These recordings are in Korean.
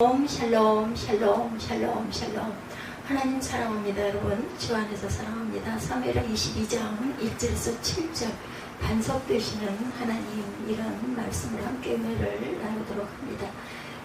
샬롬 샬롬 샬롬 샬롬. 하나님 사랑합니다. 여러분 주 안에서 사랑합니다. 사무엘하 22장 1절에서 7절 반석되시는 하나님, 이런 말씀을 함께 은혜를 나누도록 합니다.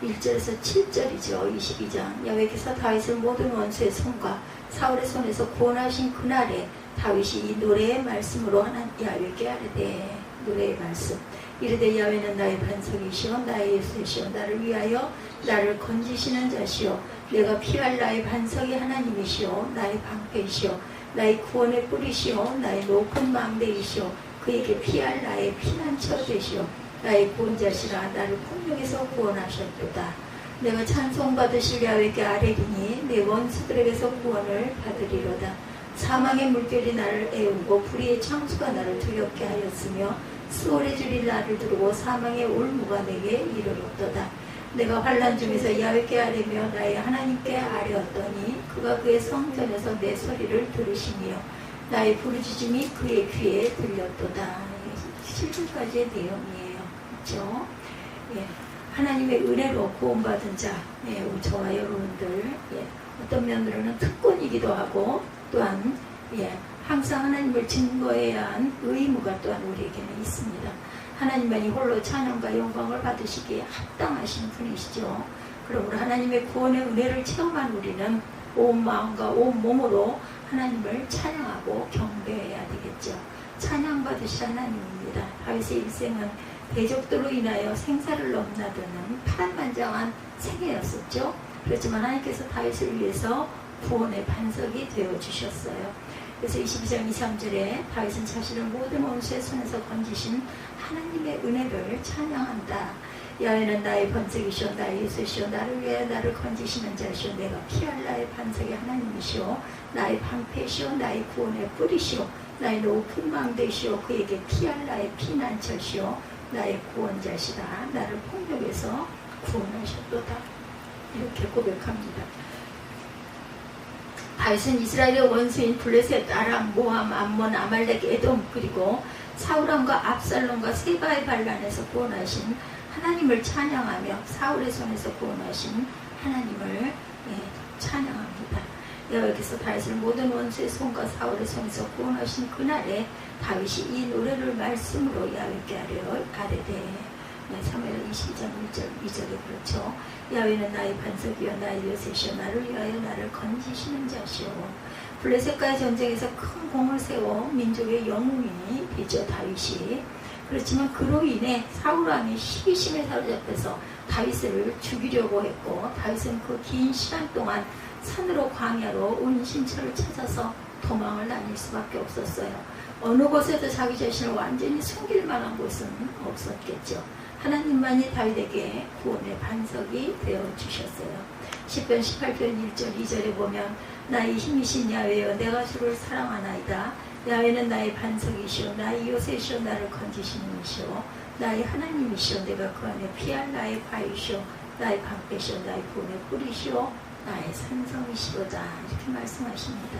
1절에서 7절이죠. 22장. 여호와께서 다윗을 모든 원수의 손과 사울의 손에서 구원하신 그날에 다윗이 이 노래의 말씀으로 하나님 야훼께 아뢰되, 노래의 말씀, 이르되 야훼는 나의 반석이시오 나의 예수이시오 나를 위하여 나를 건지시는 자시오 내가 피할 나의 반석이 하나님이시오 나의 방패이시오 나의 구원의 뿌리시오 나의 높은 망대이시오 그에게 피할 나의 피난처 되시오 나의 구원자시라 나를 폭력에서 구원하셨도다. 내가 찬송받으실 야훼께 아뢰리니 내 원수들에게서 구원을 받으리로다. 사망의 물결이 나를 애우고 불의의 창수가 나를 두렵게 하였으며 수월의 줄이 나를 두르고 사망의 올무가 내게 이르렀도다. 내가 환난 중에서 야훼께 아뢰며 나의 하나님께 아뢰었더니 그가 그의 성전에서 내 소리를 들으시며 나의 부르짖음이 그의 귀에 들렸도다. 7절까지의 내용이에요. 그렇죠? 예. 하나님의 은혜로 구원받은 자, 예, 저와 여러분들, 예, 어떤 면으로는 특권이기도 하고 또한 항상 하나님을 증거해야 한 의무가 또한 우리에게는 있습니다. 하나님만이 홀로 찬양과 영광을 받으시기에 합당하신 분이시죠. 그러므로 하나님의 구원의 은혜를 체험한 우리는 온 마음과 온 몸으로 하나님을 찬양하고 경배해야 되겠죠. 찬양받으실 하나님입니다. 다윗의 일생은 대적들로 인하여 생사를 넘나드는 파란만장한 생애였었죠. 그렇지만 하나님께서 다윗을 위해서 구원의 반석이 되어주셨어요. 그래서 22장 2, 3절에 다윗은 자신을 모든 원수의 손에서 건지신 하나님의 은혜를 찬양한다. 야훼는 나의 반석이시오 나의 예수시오 나를 위하여 나를 건지시는 자시오 내가 피할 나의 반석이 하나님이시오 나의 방패시오 나의 구원의 뿌리시오 나의 높은 망대시오 그에게 피할 나의 피난처시오 나의 구원자시다. 나를 폭력에서 구원하셨도다. 이렇게 고백합니다. 다윗은 이스라엘의 원수인 블레셋, 아람, 모함, 암몬, 아말렉, 에돔, 그리고 사울왕과 압살롬과 세바의 반란에서 구원하신 하나님을 찬양하며 사울의 손에서 구원하신 하나님을 찬양합니다. 여호와께서 다윗을 모든 원수의 손과 사울의 손에서 구원하신 그날에 다윗이 이 노래를 말씀으로 야훼께 아뢰되, 사무엘하 22장 1절 2절에 그렇죠. 야훼는 나의 반석이요 나의 요새시오 나를 위하여 나를 건지시는 자시오. 블레셋과의 전쟁에서 큰 공을 세워 민족의 영웅이 되죠. 다윗이. 그렇지만 그로 인해 사울왕이 시기심에 사로잡혀서 다윗을 죽이려고 했고, 다윗은 그 긴 시간 동안 산으로 광야로 은신처를 찾아서 도망을 다닐 수밖에 없었어요. 어느 곳에도 자기 자신을 완전히 숨길 만한 곳은 없었겠죠. 하나님만이 다윗에게 구원의 반석이 되어주셨어요. 시편 18편 1절 2절에 보면 나의 힘이신 야훼여 내가 주를 사랑하나이다. 야훼는 나의 반석이시오 나의 요새시오 나를 건지시는 이시오 나의 하나님이시오 내가 그 안에 피할 나의 바위시오 나의 방패시오 나의 구원의 뿌리시오 나의 산성이시로다. 이렇게 말씀하십니다.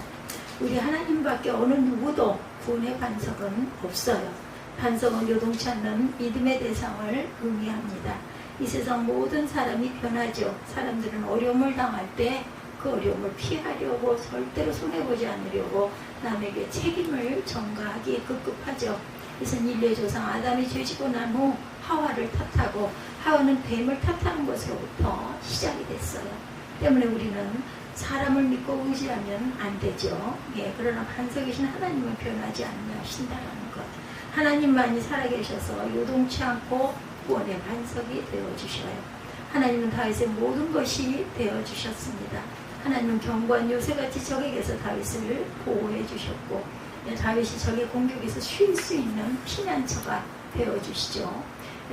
우리 하나님밖에 어느 누구도 구원의 반석은 없어요. 반석은 요동치 않는 믿음의 대상을 의미합니다. 이 세상 모든 사람이 변하죠. 사람들은 어려움을 당할 때 그 어려움을 피하려고 절대로 손해보지 않으려고 남에게 책임을 전가하기에 급급하죠. 그래서 인류의 조상 아담이 죄지고 난 후 하와를 탓하고 하와는 뱀을 탓하는 것으로부터 시작이 됐어요. 때문에 우리는 사람을 믿고 의지하면 안 되죠. 그러나 반석이신 하나님은 변하지 않으신다는 것. 하나님만이 살아계셔서 요동치 않고 구원의 반석이 되어주셔요. 하나님은 다윗의 모든 것이 되어주셨습니다. 하나님은 견고한 요새같이 적에게서 다윗을 보호해 주셨고, 다윗이 적의 공격에서 쉴 수 있는 피난처가 되어주시죠.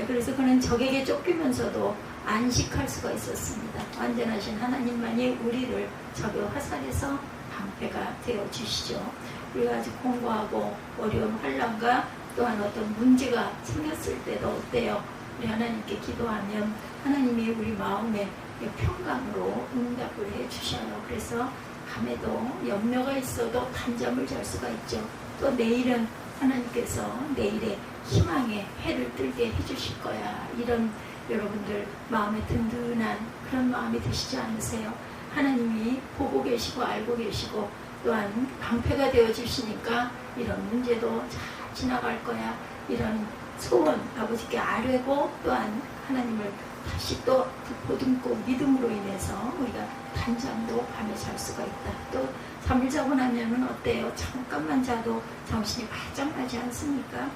그래서 그는 적에게 쫓기면서도 안식할 수가 있었습니다. 완전하신 하나님만이 우리를 적의 화살에서 방패가 되어주시죠. 우리가 아주 공고하고 어려운 환난과 또한 어떤 문제가 생겼을 때도 어때요? 우리 하나님께 기도하면 하나님이 우리 마음에 평강으로 응답을 해주셔요. 그래서 밤에도 염려가 있어도 단잠을 잘 수가 있죠. 또 내일은 하나님께서 내일의 희망의 해를 뜨게 해주실 거야. 이런 여러분들 마음에 든든한 그런 마음이 드시지 않으세요? 하나님이 보고 계시고 알고 계시고 또한 방패가 되어 주시니까 이런 문제도 잘 지나갈 거야, 이런 소원 아버지께 아뢰고 또한 하나님을 다시 또 보듬고 믿음으로 인해서 우리가 단잠도 밤에 잘 수가 있다. 또 잠을 자고 나면은 어때요? 잠깐만 자도 정신이 바짝 나지 않습니까?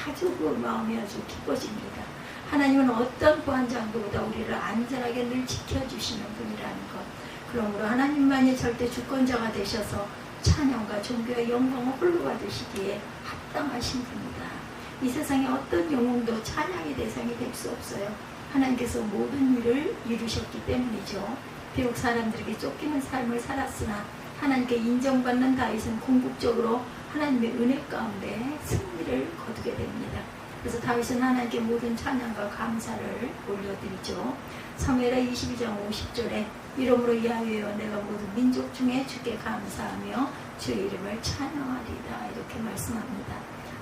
아주 그 마음이 아주 기뻐집니다. 하나님은 어떤 보안장도보다 우리를 안전하게 늘 지켜주시는 분이라는 것. 그러므로 하나님만이 절대 주권자가 되셔서 찬양과 존귀와 영광을 홀로 받으시기에 합당하신 분이다. 이 세상에 어떤 영웅도 찬양의 대상이 될 수 없어요. 하나님께서 모든 일을 이루셨기 때문이죠. 비록 사람들에게 쫓기는 삶을 살았으나 하나님께 인정받는 다윗은 궁극적으로 하나님의 은혜 가운데 승리를 거두게 됩니다. 그래서 다윗은 하나님께 모든 찬양과 감사를 올려드리죠. 사무엘하 22장 50절에 이러므로 야훼여 내가 모든 민족 중에 주께 감사하며 주의 이름을 찬양하리다, 이렇게 말씀합니다.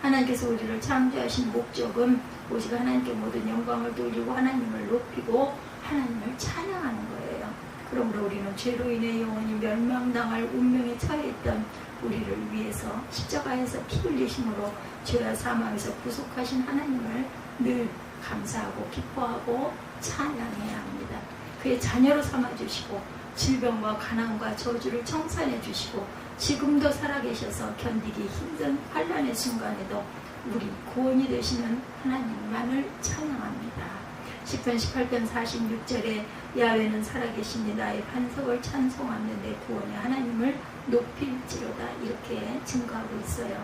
하나님께서 우리를 창조하신 목적은 오직 하나님께 모든 영광을 돌리고 하나님을 높이고 하나님을 찬양하는 거예요. 그러므로 우리는 죄로 인해 영원히 멸망당할 운명에 처해 있던 우리를 위해서 십자가에서 피 흘리심으로 죄와 사망에서 구속하신 하나님을 늘 감사하고 기뻐하고 찬양해야 합니다. 그의 자녀로 삼아주시고 질병과 가난과 저주를 청산해 주시고 지금도 살아계셔서 견디기 힘든 환난의 순간에도 우리 구원이 되시는 하나님만을 찬양합니다. 시편 18편 46절에 야훼는 살아계시니 나의 반석을 찬송하며 내 구원의 하나님을 높일지로다, 이렇게 증거하고 있어요.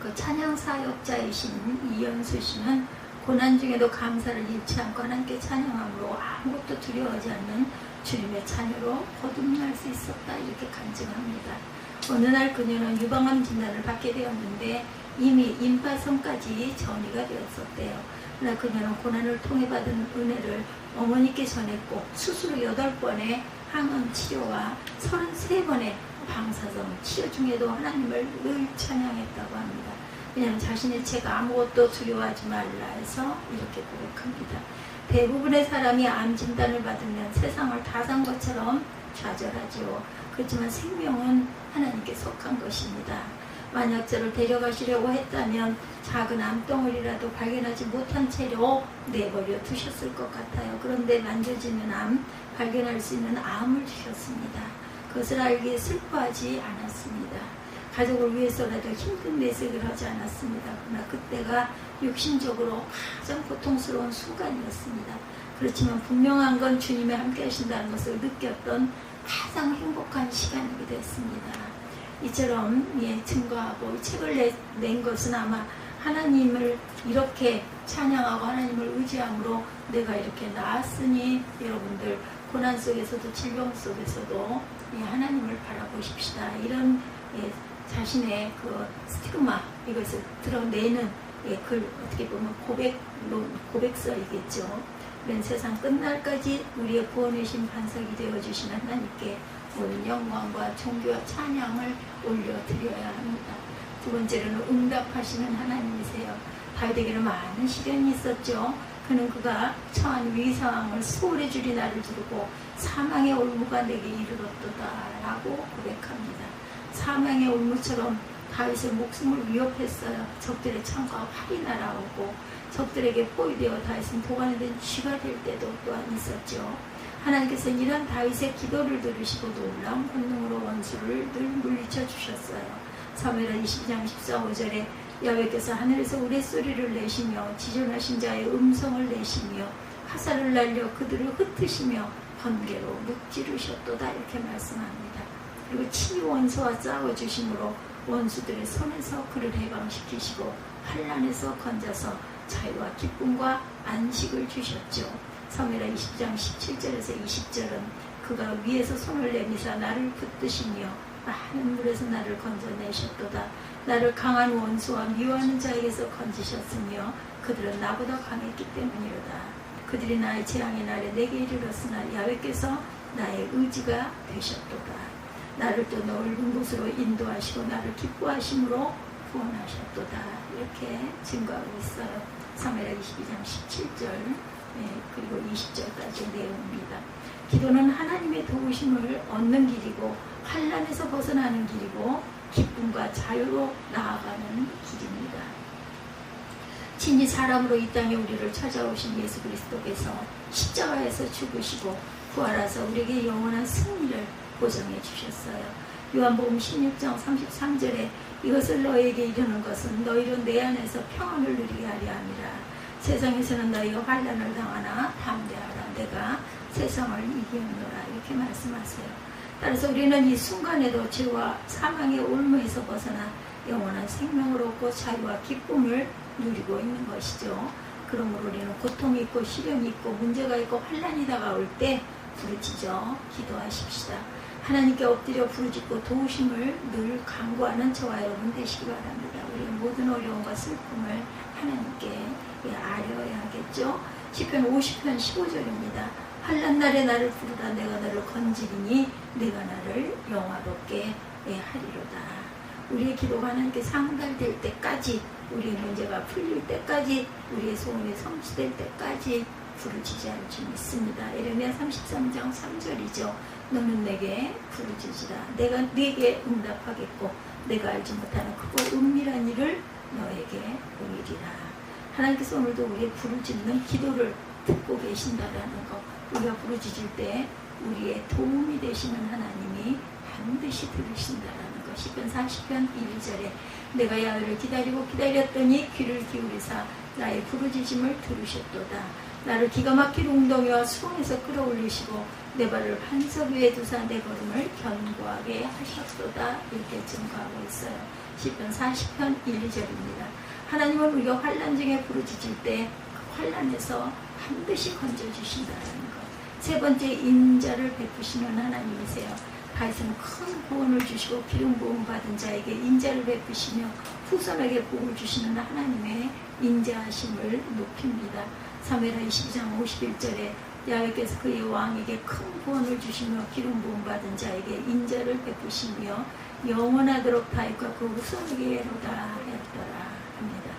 그 찬양 사역자이신 이연수 씨는 고난 중에도 감사를 잃지 않고 하나님께 찬양함으로 아무것도 두려워하지 않는 주님의 자녀로 거듭날 수 있었다, 이렇게 간증합니다. 어느 날 그녀는 유방암 진단을 받게 되었는데 이미 임파선까지 전이가 되었었대요. 그러나 그녀는 고난을 통해 받은 은혜를 어머니께 전했고 수술 8번의 항암 치료와 33번의 방사선 치료 중에도 하나님을 늘 찬양했다고 합니다. 왜냐하면 자신의 죄가 아무것도 두려워하지 말라 해서 이렇게 고백합니다. 대부분의 사람이 암 진단을 받으면 세상을 다 산 것처럼 좌절하지요. 그렇지만 생명은 하나님께 속한 것입니다. 만약 저를 데려가시려고 했다면 작은 암덩어리라도 발견하지 못한 채로 내버려 두셨을 것 같아요. 그런데 만져지는 암, 발견할 수 있는 암을 주셨습니다. 그것을 알기에 슬퍼하지 않았습니다. 가족을 위해서라도 힘든 내색을 하지 않았습니다. 그러나 그때가 육신적으로 가장 고통스러운 순간이었습니다. 그렇지만 분명한 건 주님이 함께 하신다는 것을 느꼈던 가장 행복한 시간이기도 했습니다. 이처럼 증거하고 이 책을 낸 것은 아마 하나님을 이렇게 찬양하고 하나님을 의지함으로 내가 이렇게 나았으니 여러분들 고난 속에서도 질병 속에서도 하나님을 바라보십시다, 이런 자신의 그 스티그마, 이것을 드러내는 글, 어떻게 보면 고백서이겠죠. 이런 세상 끝날까지 우리의 구원이신 반석이 되어주신 하나님께 모든 영광과 존귀와 찬양을 올려드려야 합니다. 두 번째로는 응답하시는 하나님이세요. 다윗에게는 많은 시련이 있었죠. 그는 그가 처한 위상을 소홀히 줄이 나를 두르고 사망의 올무가 내게 이르렀도다 라고 고백합니다. 사망의 올무처럼 다윗의 목숨을 위협했어요. 적들의 창과 활이 날아오고 적들에게 포위되어 다윗은 도관에 든 쥐가 될 때도 또한 있었죠. 하나님께서는 이런 다윗의 기도를 들으시고 놀라운 권능으로 원수를 늘 물리쳐 주셨어요. 사무엘하 22장 14-15절에 야훼께서 하늘에서 우레소리를 내시며 지존하신 자의 음성을 내시며 화살을 날려 그들을 흩으시며 번개로 무찌르셨도다, 이렇게 말씀합니다. 그리고 친히 원수와 싸워주심으로 원수들의 손에서 그를 해방시키시고 환난에서 건져서 자유와 기쁨과 안식을 주셨죠. 사무엘하 20장 17절에서 20절은 그가 위에서 손을 내미사 나를 붙드시며 많은 물에서 나를 건져내셨도다. 나를 강한 원수와 미워하는 자에게서 건지셨으며 그들은 나보다 강했기 때문이로다. 그들이 나의 재앙의 날에 내게 이르렀으나 야훼께서 나의 의지가 되셨도다. 나를 또 넓은 곳으로 인도하시고 나를 기뻐하심으로 구원하셨도다. 이렇게 증거하고 있어요. 사무엘하 22장 17절 그리고 20절까지 내용입니다. 기도는 하나님의 도우심을 얻는 길이고 환난에서 벗어나는 길이고 기쁨과 자유로 나아가는 길입니다. 친히 사람으로 이 땅에 우리를 찾아오신 예수 그리스도께서 십자가에서 죽으시고 부활하사 우리에게 영원한 승리를 보장해 주셨어요. 요한복음 16장 33절에 이것을 너에게 이르는 것은 너희로 내 안에서 평안을 누리게 하려 함이라. 세상에서는 너희가 환난을 당하나 담대하라. 내가 세상을 이기었노라. 이렇게 말씀하세요. 따라서 우리는 이 순간에도 죄와 사망의 올무에서 벗어나 영원한 생명을 얻고 자유와 기쁨을 누리고 있는 것이죠. 그러므로 우리는 고통이 있고 시련이 있고 문제가 있고 환난이 다가올 때 부르짖어 기도하십시다. 하나님께 엎드려 부르짖고 도우심을 늘 간구하는 저와 여러분 되시기 바랍니다. 우리의 모든 어려움과 슬픔을 하나님께 아뢰어야 하겠죠. 시편 50편 15절입니다. 환난 날에 나를 부르라. 내가 너를 건지리니 내가 나를 영화롭게 하리로다. 우리의 기도가 하나님께 상달될 때까지, 우리의 문제가 풀릴 때까지, 우리의 소원이 성취될 때까지 부르짖어야 할 줄 믿습니다. 예레미야 33장 3절이죠. 너는 내게 부르짖으라. 내가 네게 응답하겠고 내가 알지 못하는 크고 은밀한 일을 너에게 보이리라. 하나님께서 오늘도 우리의 부르짖는 기도를 듣고 계신다라는 것, 우리가 부르짖을 때 우리의 도움이 되시는 하나님이 반드시 들으신다라는 것. 시편 40편 1절에 내가 야훼를 기다리고 기다렸더니 귀를 기울이사 나의 부르짖음을 들으셨도다. 나를 기가 막힌 웅덩이와 수렁에서 끌어올리시고 내 발을 반석 위에 두사 내 걸음을 견고하게 하셨도다. 이렇게 증거하고 있어요. 시편 40편 1, 2절입니다. 하나님은 우리가 환난 중에 부르짖을 때 그 환난에서 반드시 건져주신다는 것. 세 번째, 인자를 베푸시는 하나님이세요. 다윗은 큰 구원을 주시고 기름 부음 받은 자에게 인자를 베푸시며 후손에게 복을 주시는 하나님의 인자하심을 높입니다. 사무엘하 22장 51절에 야훼께서 그의 왕에게 큰 구원을 주시며 기름 부음 받은 자에게 인자를 베푸시며 영원하도록 다윗과 그 후손에게 이르다 하였더라 합니다.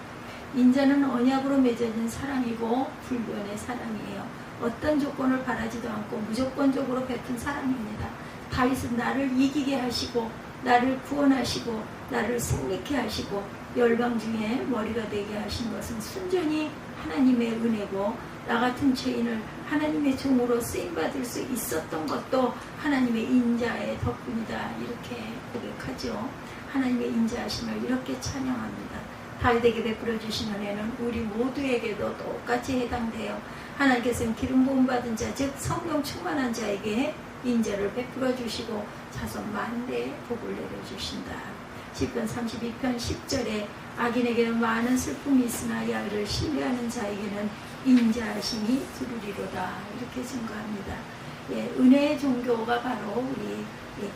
인자는 언약으로 맺어진 사랑이고 불변의 사랑이에요. 어떤 조건을 바라지도 않고 무조건적으로 베푼 사랑입니다. 다윗은 나를 이기게 하시고 나를 구원하시고 나를 승리케 하시고 열방 중에 머리가 되게 하신 것은 순전히 하나님의 은혜고, 나 같은 죄인을 하나님의 종으로 쓰임받을 수 있었던 것도 하나님의 인자의 덕분이다. 이렇게 고백하죠. 하나님의 인자하심을 이렇게 찬양합니다. 다윗에게 베풀어 주신 은혜는 우리 모두에게도 똑같이 해당돼요. 하나님께서는 기름 부음 받은 자, 즉 성령 충만한 자에게 인자를 베풀어 주시고 자손 만대에 복을 내려주신다. 시편 32편 10절에 악인에게는 많은 슬픔이 있으나 야훼를 신뢰하는 자에게는 인자하심이 두루리로다. 이렇게 증거합니다. 은혜의 종교가 바로 우리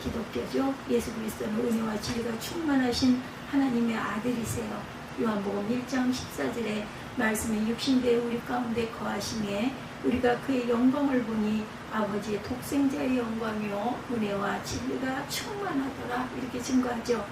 기독교죠. 예수 그리스도는 은혜와 진리가 충만하신 하나님의 아들이세요. 요한복음 1장 14절에 말씀이 육신되어 우리 가운데 거하심에 우리가 그의 영광을 보니 아버지의 독생자의 영광이요 은혜와 진리가 충만하더라. 이렇게 증거하죠.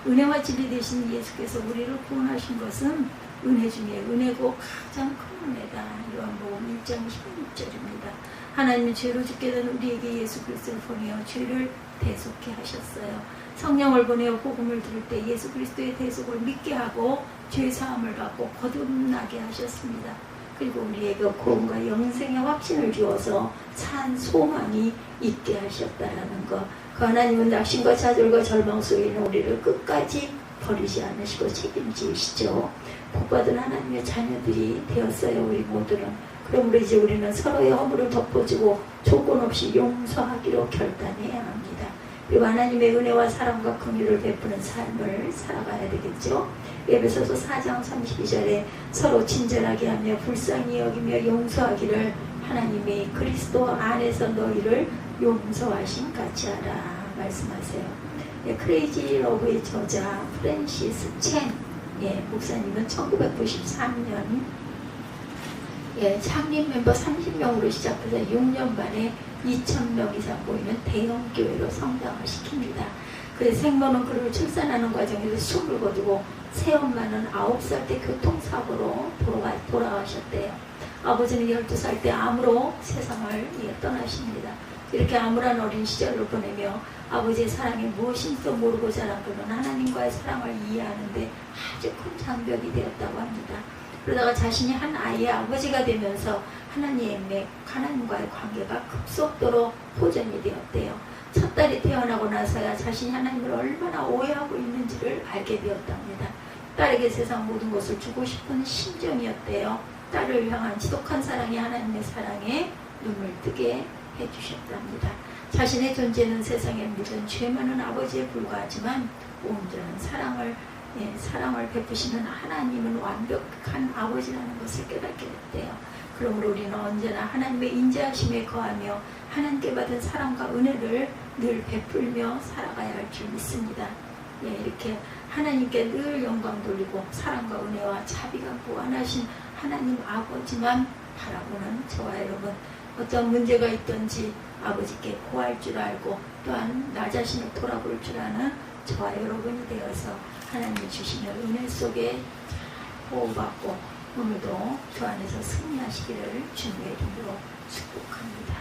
은혜와 진리 되신 예수께서 우리를 구원하신 것은 은혜 중에 은혜고 가장 큰 은혜다. 요한복음 1장 16절입니다. 하나님은 죄로 죽게 된 우리에게 예수 그리스도를 보내어 죄를 대속케 하셨어요. 성령을 보내어 복음을 들을 때 예수 그리스도의 대속을 믿게 하고 죄 사함을 받고 거듭나게 하셨습니다. 그리고 우리에게 구원과 영생의 확신을 주어서 산 소망이 있게 하셨다라는 것. 그 하나님은 낙심과 좌절과 절망 속에 있는 우리를 끝까지 버리지 않으시고 책임지시죠. 복받은 하나님의 자녀들이 되었어요. 우리 모두는. 그러므로 이제 우리는 서로의 허물을 덮어주고 조건 없이 용서하기로 결단해야 합니다. 그리고 하나님의 은혜와 사랑과 긍휼을 베푸는 삶을 살아가야 되겠죠. 에베소서 4장 32절에 서로 친절하게 하며 불쌍히 여기며 용서하기를 하나님이 그리스도 안에서 너희를 용서하신 같이 하라 말씀하세요. 크레이지 러브의 저자 프랜시스 첸 목사님은 1993년 창립 멤버 30명으로 시작해서 6년 만에 2,000명 이상 모이는 대형 교회로 성장을 시킵니다. 그래서 생모는 그를 출산하는 과정에서 숨을 거두고 새엄마는 9살 때 교통사고로 돌아가셨대요. 아버지는 12살 때 암으로 세상을 떠나십니다. 이렇게 암울한 어린 시절을 보내며 아버지의 사랑이 무엇인지도 모르고 자란 그는 하나님과의 사랑을 이해하는데 아주 큰 장벽이 되었다고 합니다. 그러다가 자신이 한 아이의 아버지가 되면서 하나님과의 관계가 급속도로 호전이 되었대요. 첫 딸이 태어나고 나서야 자신이 하나님을 얼마나 오해하고 있는지를 알게 되었답니다. 딸에게 세상 모든 것을 주고 싶은 심정이었대요. 딸을 향한 지독한 사랑이 하나님의 사랑에 눈을 뜨게 해주셨답니다. 자신의 존재는 세상에 묻은 죄 많은 아버지에 불과하지만 온전한 사랑을 베푸시는 하나님은 완벽한 아버지라는 것을 깨닫게 됐대요. 그러므로 우리는 언제나 하나님의 인자하심에 거하며 하나님께 받은 사랑과 은혜를 늘 베풀며 살아가야 할 줄 믿습니다. 이렇게 하나님께 늘 영광 돌리고 사랑과 은혜와 자비가 무한하신 하나님 아버지만 바라보는 저와 여러분, 어떤 문제가 있든지 아버지께 고할 줄 알고 또한 나 자신을 돌아볼 줄 아는 저와 여러분이 되어서 하나님이 주시는 은혜 속에 보호받고 오늘도 주 안에서 승리하시기를 주님의 이름으로 축복합니다.